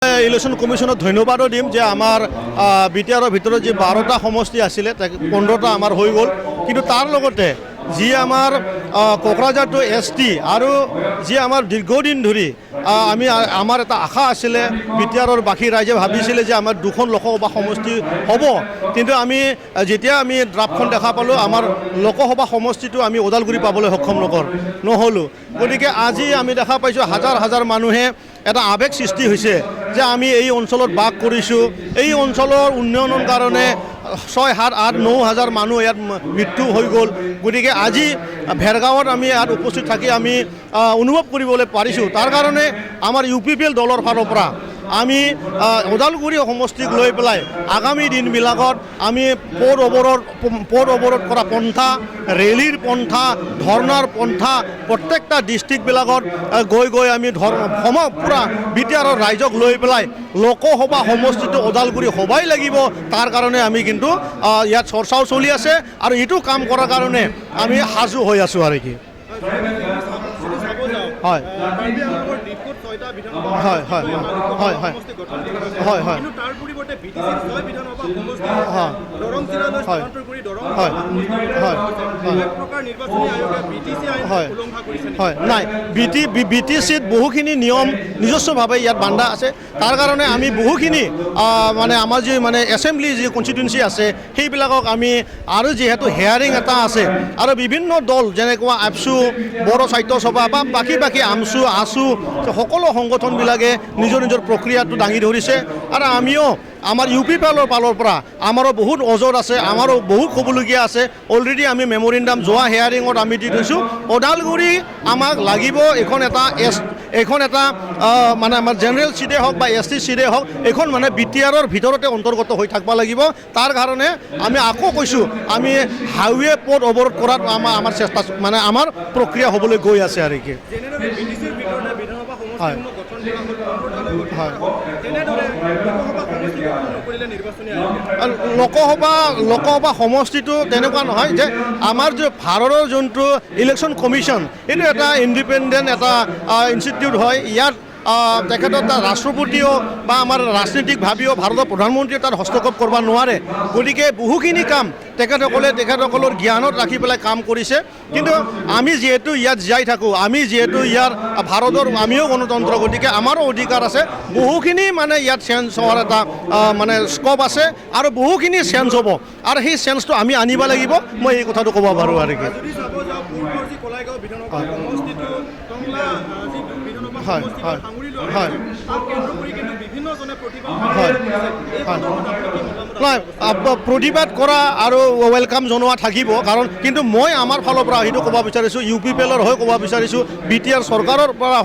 Election কমিশ্যনক ধন্যবাদও দিম যে আমাৰ বিটিআৰৰ ভিতৰত যি 12টা সমষ্টি আছিলে 15টা আমাৰ হৈ গ'ল কিন্তু তাৰ লগতে যি আমাৰ কোকৰাঝাৰটো ST আৰু যি আমাৰ দীৰ্ঘদিন ধৰি আমাৰ এটা আশা আছিলে বিটিআৰৰ বাকী ৰাইজে ভাবিছিলে যে আমাৰ দুখন লোকসভা সমষ্টি হ'ব কিন্তু যেতিয়া আমি ড্ৰাফটখন দেখা পালোঁ আমাৰ লোকসভা সমষ্টিটো আমি ওদালগুৰি পাবলৈ সক্ষম নহ'লোঁ গতিকে আজি আমি দেখা পাইছোঁ হাজাৰ হাজাৰ মানুহে এটা আৱেগ সৃষ্টি হৈছে যে আমি এই অঞ্চলত বাস কৰিছোঁ এই অঞ্চলৰ উন্নয়নৰ কাৰণে 6, 7, 8, 9 হাজাৰ মানুহ ইয়াত মৃত্যু হৈ গ'ল গতিকে আজি ভেৰগাঁৱত আমি ইয়াত উপস্থিত থাকি আমি অনুভৱ কৰিবলৈ পাৰিছোঁ তাৰ কাৰণে আমাৰ UPPL দলৰ ফালৰ পৰা আমি ওদালগুৰি সমষ্টিক লৈ পেলাই আগামী দিনবিলাকত আমি পথ অৱৰোধ কৰা পন্থা ৰেলীৰ পন্থা ধৰ্ণাৰ পন্থা প্ৰত্যেকটা ডিষ্ট্ৰিক্টবিলাকত গৈ আমি পুৰা বিটিআৰৰ ৰাইজক লৈ পেলাই লোকসভা সমষ্টিটো ওদালগুৰি হ'বই লাগিব তাৰ কাৰণে আমি কিন্তু ইয়াত চৰ্চাও চলি আছে আৰু এইটো কাম কৰাৰ কাৰণে আমি সাজু হৈ আছোঁ আৰু কি হয় হয় হয় হয় হয় হয় হয় তাৰ পৰিৱৰ্তে BTCৰ 6 বিধানসভা সমষ্টি দৰং জিলালৈ স্থানান্তৰ কৰি দৰং প্ৰকাৰ নিৰ্বাচনী আয়োগে BTC আইন উলংঘা কৰিছে হয় নাই BTCত বহুখিনি নিয়ম নিজস্বভাৱে ইয়াত বান্ধা আছে তাৰ কাৰণে আমি বহুখিনি মানে আমাৰ যি মানে এছেম্বলি যি কনষ্টিটুৱেঞ্চি আছে সেইবিলাকক আমি আৰু যিহেতু হেয়াৰিং এটা আছে আৰু বিভিন্ন দল যেনেকুৱা APSU বড়ো সাহিত্য সভা বা বাকী AMSU ASU সকলো সংগঠনবিলাকে নিজৰ প্ৰক্ৰিয়াটো দাঙি ধৰিছে আৰু আমিও আমাৰ UPPLৰ ফালৰ পৰা আমাৰো বহুত অজৰ আছে আমাৰো বহুত ক'বলগীয়া আছে অলৰেডি আমি মেমৰিণ্ডাম যোৱা হেয়াৰিঙত আমি দি থৈছোঁ ওদালগুৰি আমাক লাগিব এখন এটা মানে আমাৰ জেনেৰেল চিটে হওক বা ST চিটে হওক এখন মানে বিটিআৰৰ ভিতৰতে অন্তৰ্গত হৈ থাকিব লাগিব তাৰ কাৰণে আমি আকৌ কৈছোঁ আমি হাইৱে পথ অৱৰোধ কৰাত আমাৰ চেষ্টা মানে আমাৰ প্ৰক্ৰিয়া হ'বলৈ গৈ আছে আৰু কি হয় লোকসভা সমষ্টিটো তেনেকুৱা নহয় যে আমাৰ যে ভাৰতৰ যোনটো ইলেকশ্যন কমিশ্যন এইটো এটা ইণ্ডিপেণ্ডেণ্ট এটা ইনষ্টিটিউট হয় ইয়াত তেখেতৰ ৰাষ্ট্ৰপতিও বা আমাৰ ৰাজনীতিকভাৱেও ভাৰতৰ প্ৰধানমন্ত্ৰীয়ে তাত হস্তক্ষেপ কৰিব নোৱাৰে গতিকে বহুখিনি কাম তেখেতসকলৰ জ্ঞানত ৰাখি পেলাই কাম কৰিছে কিন্তু আমি যিহেতু ইয়াত জীয়াই থাকোঁ আমি যিহেতু ইয়াৰ ভাৰতৰ আমিও গণতন্ত্ৰ গতিকে আমাৰো অধিকাৰ আছে বহুখিনি মানে ইয়াত চেঞ্জ হোৱাৰ এটা মানে স্ক'প আছে আৰু বহুখিনি চেঞ্জ হ'ব আৰু সেই চেঞ্জটো আমি আনিব লাগিব মই এই কথাটো ক'ব পাৰোঁ আৰু কি হয় হয় হয় প্ৰতিবাদ কৰা আৰু ৱেলকাম জনোৱা থাকিব কাৰণ কিন্তু মই আমাৰ ফালৰ পৰা সেইটো ক'ব বিচাৰিছোঁ UPPLৰ হৈ ক'ব বিচাৰিছোঁ বিটিআৰ চৰকাৰৰ পৰা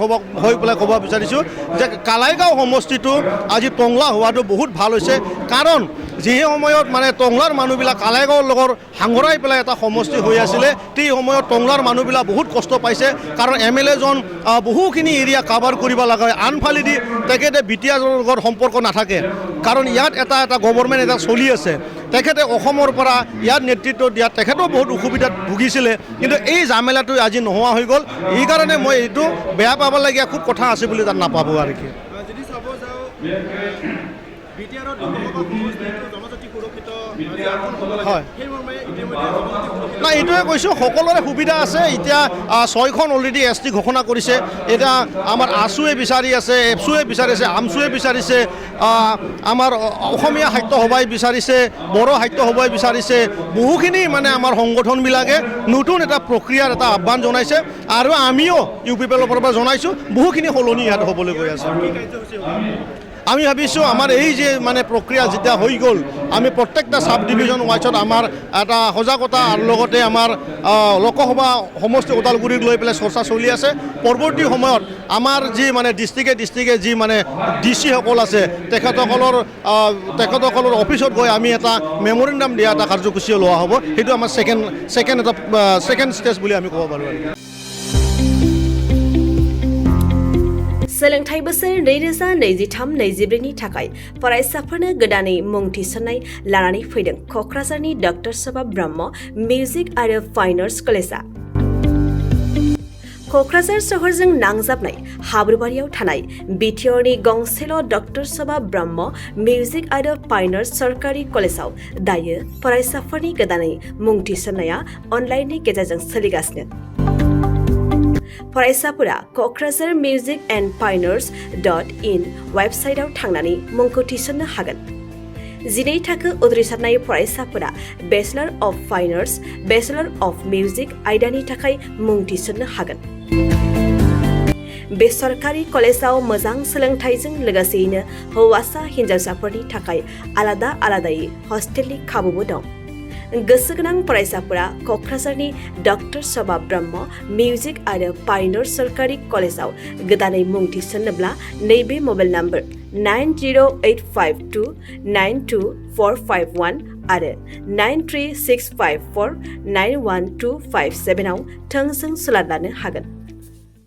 হৈ পেলাই ক'ব বিচাৰিছোঁ যে কালাইগাঁও সমষ্টিটো আজি টংলা হোৱাটো বহুত ভাল হৈছে কাৰণ যি সময়ত মানে টংলাৰ মানুহবিলাক কালাইগাঁৱৰ লগত সাঙুৰাই পেলাই এটা সমষ্টি হৈ আছিলে সেই সময়ত টংলাৰ মানুহবিলাক বহুত কষ্ট পাইছে কাৰণ MLAজন বহুখিনি এৰিয়া কাভাৰ কৰিব লগা হয় আনফালেদি তেখেতে বিটিআৰৰ লগত সম্পৰ্ক নাথাকে কাৰণ ইয়াত এটা গভৰ্ণমেণ্ট এটা চলি আছে তেখেতে অসমৰ পৰা ইয়াত নেতৃত্ব দিয়াত তেখেতেও বহুত অসুবিধাত ভুগিছিলে কিন্তু এই জামেলাটো আজি নোহোৱা হৈ গ'ল এইকাৰণে মই এইটো বেয়া পাবলগীয়া খুব কথা আছে বুলি তাত নাপাবো আৰু কি যদি চাব যাওঁ বিটিআৰৰ জনজাতি সুৰক্ষিত হয় নাই এইটোৱে কৈছোঁ সকলোৰে সুবিধা আছে এতিয়া 6খন অলৰেডি ST ঘোষণা কৰিছে এতিয়া আমাৰ ASUৱে বিচাৰি আছে APSUৱে বিচাৰিছে AMSUৱে বিচাৰিছে আমাৰ অসমীয়া সাহিত্য সভাই বিচাৰিছে বড়ো সাহিত্য সভাই বিচাৰিছে বহুখিনি মানে আমাৰ সংগঠনবিলাকে নতুন এটা প্ৰক্ৰিয়াৰ এটা আহ্বান জনাইছে আৰু আমিও UPPLৰ পৰা জনাইছোঁ বহুখিনি সলনি ইয়াত হ'বলৈ গৈ আছে আমি ভাবিছোঁ আমাৰ এই যে মানে প্ৰক্ৰিয়া যেতিয়া হৈ গ'ল আমি প্ৰত্যেকটা চাব ডিভিজন ৱাইজত আমাৰ এটা সজাগতা আৰু লগতে আমাৰ লোকসভা সমষ্টি ওদালগুৰিক লৈ পেলাই চৰ্চা চলি আছে পৰৱৰ্তী সময়ত আমাৰ যি মানে ডিষ্ট্ৰিক্টে যি মানে DC সকল আছে তেখেতসকলৰ অফিচত গৈ আমি এটা মেমৰিণ্ডাম দিয়া এটা কাৰ্যসূচীও লোৱা হ'ব সেইটো আমাৰ ছেকেণ্ড ষ্টেজ বুলি আমি ক'ব পাৰোঁ सोलोंथाइ बोसोर 2023-24 नि थाखाय फरायसाफोरनो गोदानै मुं थिसननाय लानानै फैदों क'क्राझारनि डक्टर सभा ब्रह्म मिउजिक आरो फाइन आर्ट्स कलेजआ क'क्राझार सोहोरजों नांजाबनाय हाब्रुबारियाव थानाय बिटिआरनि गंसेल' डक्टर सभा ब्रह्म मिउजिक आरो फाइन आर्ट्स सरकारि कलेजाव दायो फरायसाफोरनि गोदानै मुं थिसननाया अनलाइननि गेजेरजों सोलिगासिनो। फरायसाफोरा क'क्राझार मिउजिक एन्ड फाइन आर्ट्स.in वेबसाइटआव थांनानै मुंखौ थिसननो हागोन। 12 थाखो उद्रिसारनाय फरायसाफोरा bachelor of fine arts, bachelor of music आयदानि थाखाय मुं थिसननो हागोन। बे सरकारि कलेजाव मोजां सोलोंथाइजों लोगोसेयैनो हौवासा हिन्जावसाफोरनि थाखाय आलादा आलादायै हस्टेलनि खाबुबो दं। गोसो गोनां फरायसाफोरा क'क्राझारनि डक्टर सभा ब्रह्म मिउजिक आरो फाइन आर्ट्स सरकारि कलेजाव गोदानै मुं थिसन्नोब्ला नैबे मबाइल नम्बर 9085292451 आरो 9365491257 आव थोंजों सुलाद लानो हागोन।